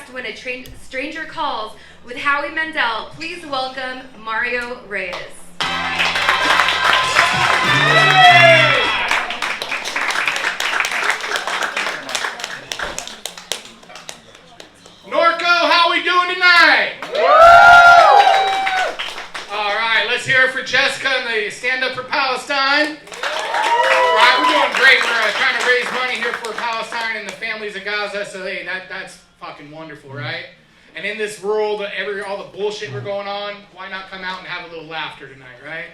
podcast When a Stranger Calls with Howie Mandel. Please welcome Mario Reyes. Norco, how we doing tonight? All right, let's hear it for Jessica and the Stand Up for Palestine. All right, we're doing great. We're trying to raise money here for Palestine and the families of Gaza, so hey, that's fucking wonderful, right? And in this world, all the bullshit we're going on, why not come out and have a little laughter tonight, right?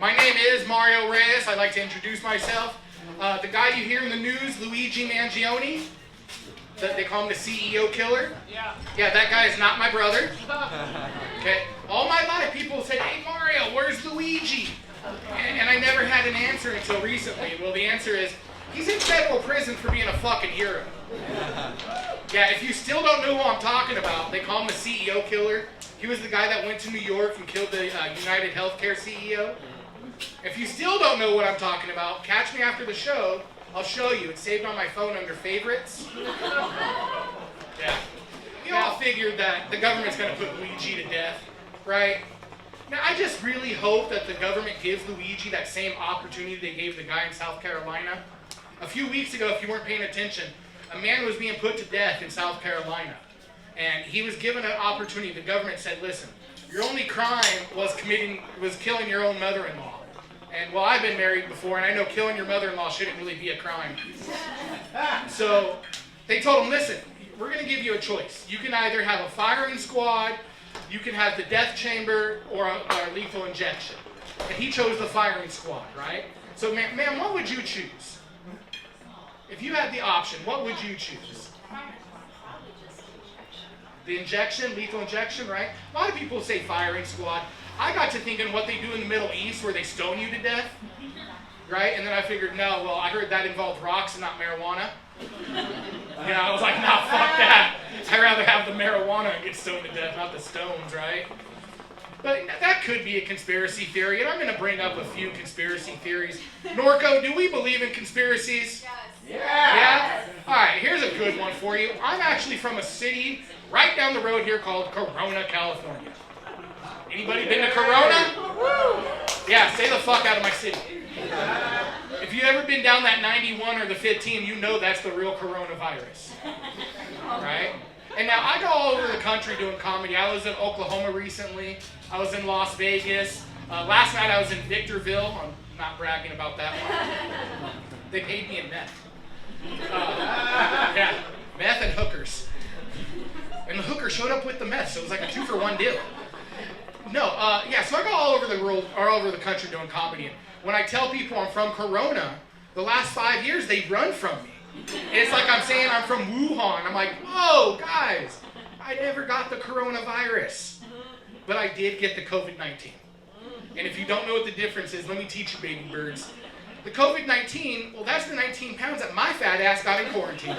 My name is Mario Reyes. I'd like to introduce myself. The guy you hear in the news, Luigi Mangione, they call him the CEO killer. Yeah, that guy is not my brother. Okay. All my life, people said, "Hey Mario, where's Luigi?" And I never had an answer until recently. Well, the answer is, he's in federal prison for being a fucking hero. Yeah, if you still don't know who I'm talking about, they call him the CEO killer. He was the guy that went to New York and killed the United Healthcare CEO. If you still don't know what I'm talking about, catch me after the show. I'll show you. It's saved on my phone under favorites. Yeah. You all figured that the government's going to put Luigi to death, right? Now, I just really hope that the government gives Luigi that same opportunity they gave the guy in South Carolina. A few weeks ago, if you weren't paying attention, a man was being put to death in South Carolina. And he was given an opportunity. The government said, listen, your only crime was killing your own mother-in-law. And well, I've been married before, and I know killing your mother-in-law shouldn't really be a crime. So they told him, listen, we're going to give you a choice. You can either have a firing squad, you can have the death chamber, or a lethal injection. And he chose the firing squad, right? So, ma'am, what would you choose? If you had the option, what would you choose? The injection, lethal injection, right? A lot of people say firing squad. I got to thinking what they do in the Middle East where they stone you to death, right? And then I figured, no, well, I heard that involved rocks and not marijuana. Yeah, I was like, nah, fuck that. I'd rather have the marijuana and get stoned to death, not the stones, right? But that could be a conspiracy theory, and I'm going to bring up a few conspiracy theories. Norco, do we believe in conspiracies? Yes. Yeah? All right, here's a good one for you. I'm actually from a city right down the road here called Corona, California. Anybody been to Corona? Yeah, stay the fuck out of my city. If you've ever been down that 91 or the 15, you know that's the real coronavirus. Right? And now I go all over the country doing comedy. I was in Oklahoma recently. I was in Las Vegas. Last night I was in Victorville. I'm not bragging about that one. They paid me in meth. Yeah, meth and hookers. And the hooker showed up with the meth, so it was like a 2-for-1 deal. No, yeah, so I go all over the world, or all over the country doing comedy. And when I tell people I'm from Corona, the last 5 years, they run from me. And it's like I'm saying I'm from Wuhan. I'm like, whoa, guys, I never got the coronavirus. But I did get the COVID-19. And if you don't know what the difference is, let me teach you, baby birds. The COVID-19, well, that's the 19 pounds that my fat ass got in quarantine.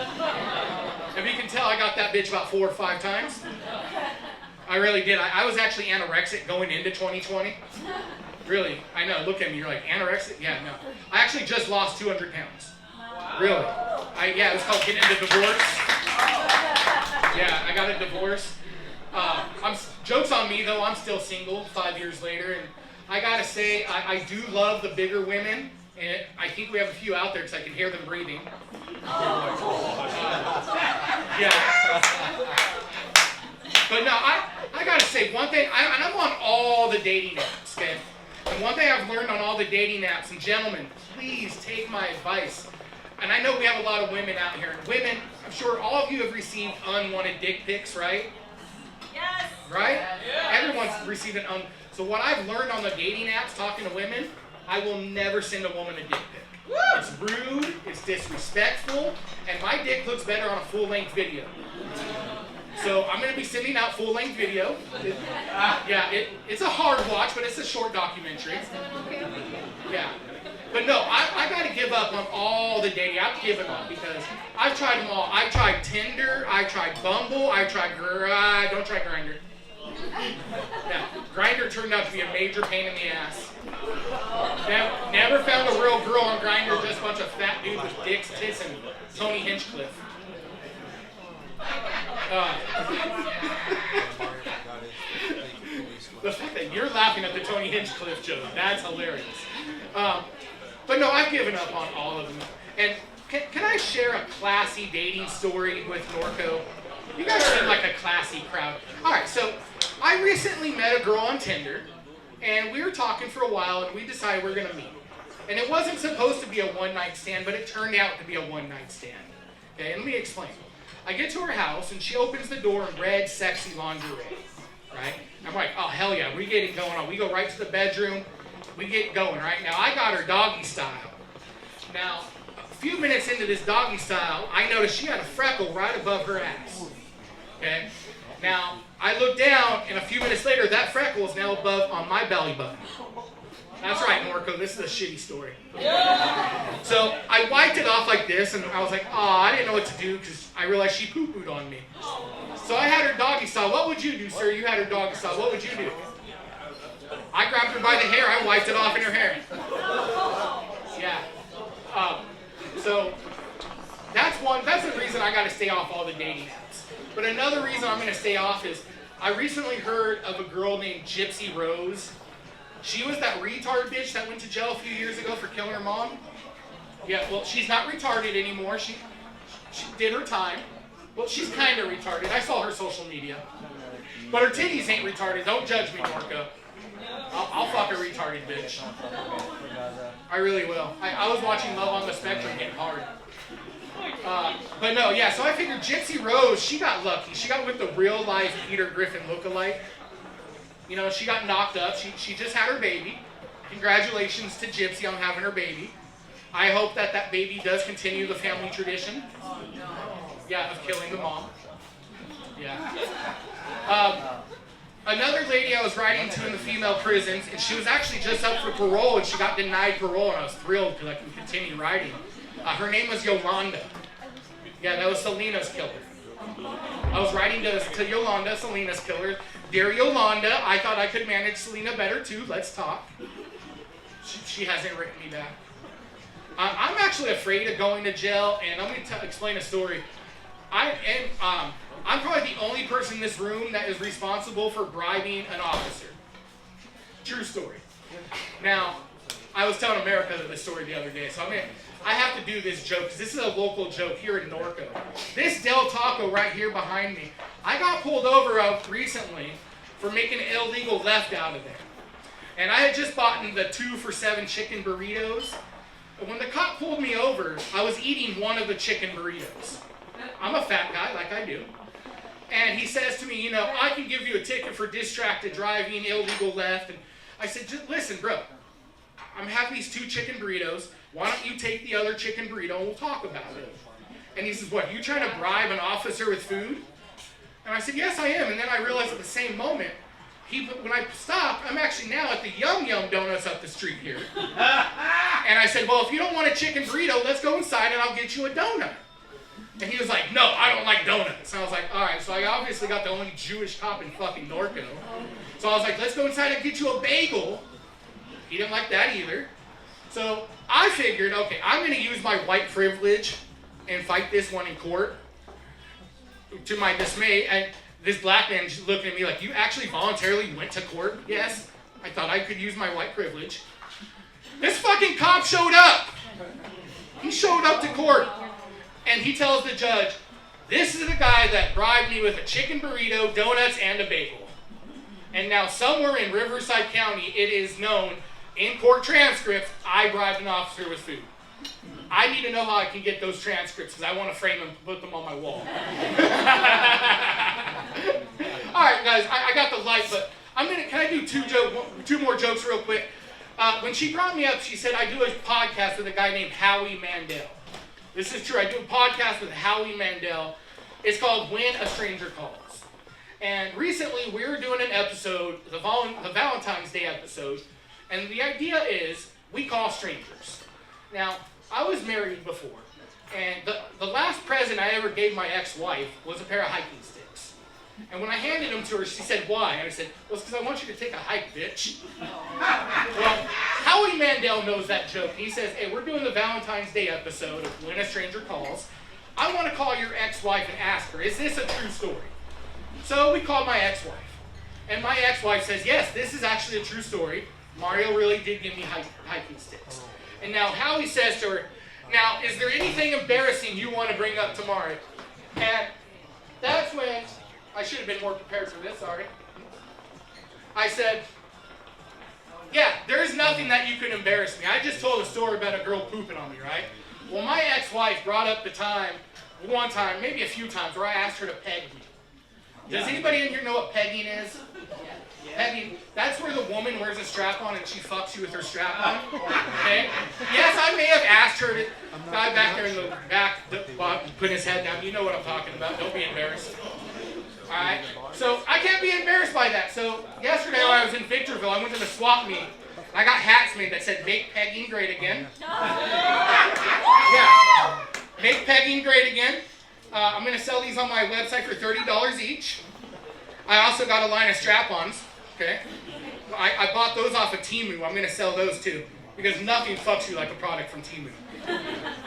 If you can tell, I got that bitch about 4 or 5 times. I really did. I was actually anorexic going into 2020. Really. I know. Look at me. You're like, anorexic? Yeah, no. I actually just lost 200 pounds. Wow. Really. Yeah, it was called getting a divorce. Yeah, I got a divorce. Joke's on me, though. I'm still single 5 years later. And I got to say, I do love the bigger women. And I think we have a few out there because I can hear them breathing. Yeah. But no, I gotta say one thing, and I'm on all the dating apps, okay? And one thing I've learned on all the dating apps, and gentlemen, please take my advice. And I know we have a lot of women out here, and women, I'm sure all of you have received unwanted dick pics, right? Yes. Right? Yes. Everyone's received so what I've learned on the dating apps, talking to women, I will never send a woman a dick pic. Woo! It's rude, it's disrespectful, and my dick looks better on a full-length video. So I'm going to be sending out full-length video. It's a hard watch, but it's a short documentary. Yeah. But no, I got to give up on all the dating. I've given up because I've tried them all. I tried Tinder. I tried Bumble. I tried don't try Grindr. Yeah, Grindr turned out to be a major pain in the ass. Never found a real girl on Grindr, just a bunch of fat dudes with dicks, tits, and Tony Hinchcliffe. You're laughing at the Tony Hinchcliffe joke. That's hilarious. But no, I've given up on all of them. And can I share a classy dating story with Norco? You guys seem like a classy crowd. All right, so I recently met a girl on Tinder, and we were talking for a while, and we decided we were going to meet. And it wasn't supposed to be a one-night stand, but it turned out to be a one-night stand. Okay, and let me explain. I get to her house, and she opens the door in red, sexy lingerie, right? I'm like, oh, hell yeah, we get it going on. We go right to the bedroom. We get going, right? Now, I got her doggy style. Now, a few minutes into this doggy style, I noticed she had a freckle right above her ass. Okay? Now, I look down, and a few minutes later, that freckle is now above on my belly button. That's right, Norco, this is a shitty story. So I wiped it off like this, and I was like, oh, I didn't know what to do because I realized she poo-pooed on me. So I had her doggy style. What would you do, sir? You had her doggy style. What would you do? I grabbed her by the hair. I wiped it off in her hair. Yeah. So that's the reason I got to stay off all the dating apps. But another reason I'm going to stay off is I recently heard of a girl named Gypsy Rose. She was that retard bitch that went to jail a few years ago for killing her mom. Yeah, well, she's not retarded anymore. She did her time. Well, she's kind of retarded. I saw her social media. But her titties ain't retarded. Don't judge me, Norco. I'll fuck a retarded bitch. I really will. I was watching Love on the Spectrum getting hard. But no, yeah, so I figured Gypsy Rose, she got lucky. She got with the real life Peter Griffin lookalike. You know, she got knocked up. She just had her baby. Congratulations to Gypsy on having her baby. I hope that baby does continue the family tradition. Yeah, of killing the mom. Yeah. Another lady I was writing to in the female prisons, and she was actually just up for parole, and she got denied parole, and I was thrilled because I can continue writing. Her name was Yolanda. Yeah, that was Selena's killer. I was writing to Yolanda, Selena's killer. Dear Yolanda, I thought I could manage Selena better too. Let's talk. She hasn't written me back. I'm actually afraid of going to jail, and I'm going to explain a story. I'm probably the only person in this room that is responsible for bribing an officer. True story. Now, I was telling America this story the other day, so I have to do this joke because this is a local joke here in Norco. This Del Taco right here behind me, I got pulled over recently for making an illegal left out of there. And I had just bought the 2 for $7 chicken burritos. And when the cop pulled me over, I was eating one of the chicken burritos. I'm a fat guy, like I do. And he says to me, you know, I can give you a ticket for distracted driving, illegal left. And I said, just listen, bro, I'm having these 2 chicken burritos. Why don't you take the other chicken burrito and we'll talk about it? And he says, what, you trying to bribe an officer with food? And I said, yes, I am. And then I realized at the same moment, when I stopped, I'm actually now at the Yum Yum Donuts up the street here. And I said, well, if you don't want a chicken burrito, let's go inside and I'll get you a donut. And he was like, no, I don't like donuts. And I was like, all right, so I obviously got the only Jewish cop in fucking Norco. So I was like, let's go inside and get you a bagel. He didn't like that either. So I figured, okay, I'm going to use my white privilege and fight this one in court. To my dismay, and this black man just looking at me like, you actually voluntarily went to court? Yes. I thought I could use my white privilege. This fucking cop showed up. He showed up to court. And he tells the judge, this is the guy that bribed me with a chicken burrito, donuts, and a bagel. And now somewhere in Riverside County, it is known in court transcripts, I bribed an officer with food. I need to know how I can get those transcripts because I want to frame them and put them on my wall. All right, guys, I got the light, but can I do two more jokes real quick? When she brought me up, she said I do a podcast with a guy named Howie Mandel. This is true. I do a podcast with Howie Mandel. It's called When a Stranger Calls. And recently, we were doing an episode, the Valentine's Day episode, and the idea is we call strangers. Now, I was married before, and the last present I ever gave my ex-wife was a pair of hiking sticks. And when I handed them to her, she said, why? And I said, well, it's because I want you to take a hike, bitch. Well, Howie Mandel knows that joke. He says, hey, we're doing the Valentine's Day episode of When a Stranger Calls. I want to call your ex-wife and ask her, is this a true story? So we called my ex-wife. And my ex-wife says, yes, this is actually a true story. Mario really did give me hiking sticks. And now Howie says to her, now, is there anything embarrassing you want to bring up to Mario? And that's when, I should have been more prepared for this, sorry. I said, yeah, there's nothing that you can embarrass me. I just told a story about a girl pooping on me, right? Well, my ex-wife brought up the time, one time, maybe a few times, where I asked her to peg me. Does anybody in here know what pegging is? Pegging, that's where the woman wears a strap on and she fucks you with her strap on. Okay? Yes, I may have asked her to, guy back there in the back, putting his head down. You know what I'm talking about. Don't be embarrassed. Alright? So I can't be embarrassed by that. So yesterday when I was in Victorville, I went to the swap meet. I got hats made that said, make pegging great again. Yeah. Make pegging great again. I'm going to sell these on my website for $30 each. I also got a line of strap-ons. Okay? I bought those off of Temu. I'm going to sell those too. Because nothing fucks you like a product from Temu.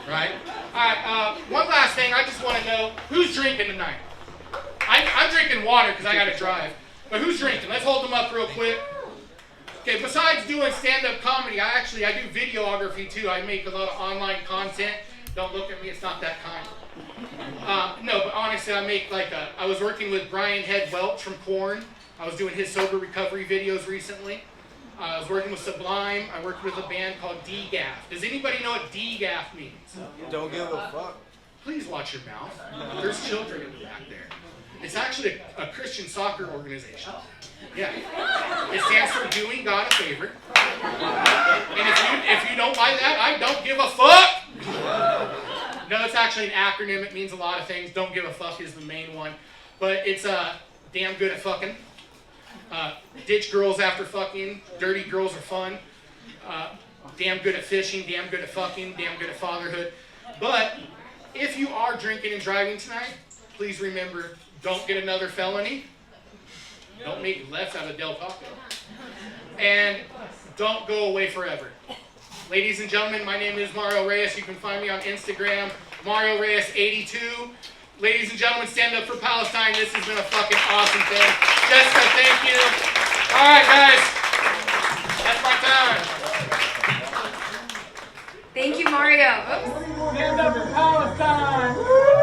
Right? Alright, one last thing. I just want to know, who's drinking tonight? I'm drinking water because I got to drive. But who's drinking? Let's hold them up real quick. Okay, besides doing stand-up comedy, I do videography too. I make a lot of online content. Don't look at me, it's not that kind. No, but honestly, I was working with Brian Head Welch from Korn. I was doing his sober recovery videos recently. I was working with Sublime. I worked with a band called DGAF. Does anybody know what DGAF means? Don't give a fuck. Please watch your mouth. There's children in the back there. It's actually a Christian soccer organization. Yeah. It stands for doing God a favor. And if you don't like that, I don't give a fuck. No, it's actually an acronym. It means a lot of things. Don't give a fuck is the main one. But it's damn good at fucking. Ditch girls after fucking. Dirty girls are fun. Damn good at fishing. Damn good at fucking. Damn good at fatherhood. But if you are drinking and driving tonight, please remember, don't get another felony. Don't make lefts out of Del Taco. And don't go away forever. Ladies and gentlemen, my name is Mario Reyes. You can find me on Instagram, Mario Reyes 82. Ladies and gentlemen, stand up for Palestine. This has been a fucking awesome thing. Jessica, thank you. All right, guys. That's my time. Thank you, Mario. Oops. Stand up for Palestine.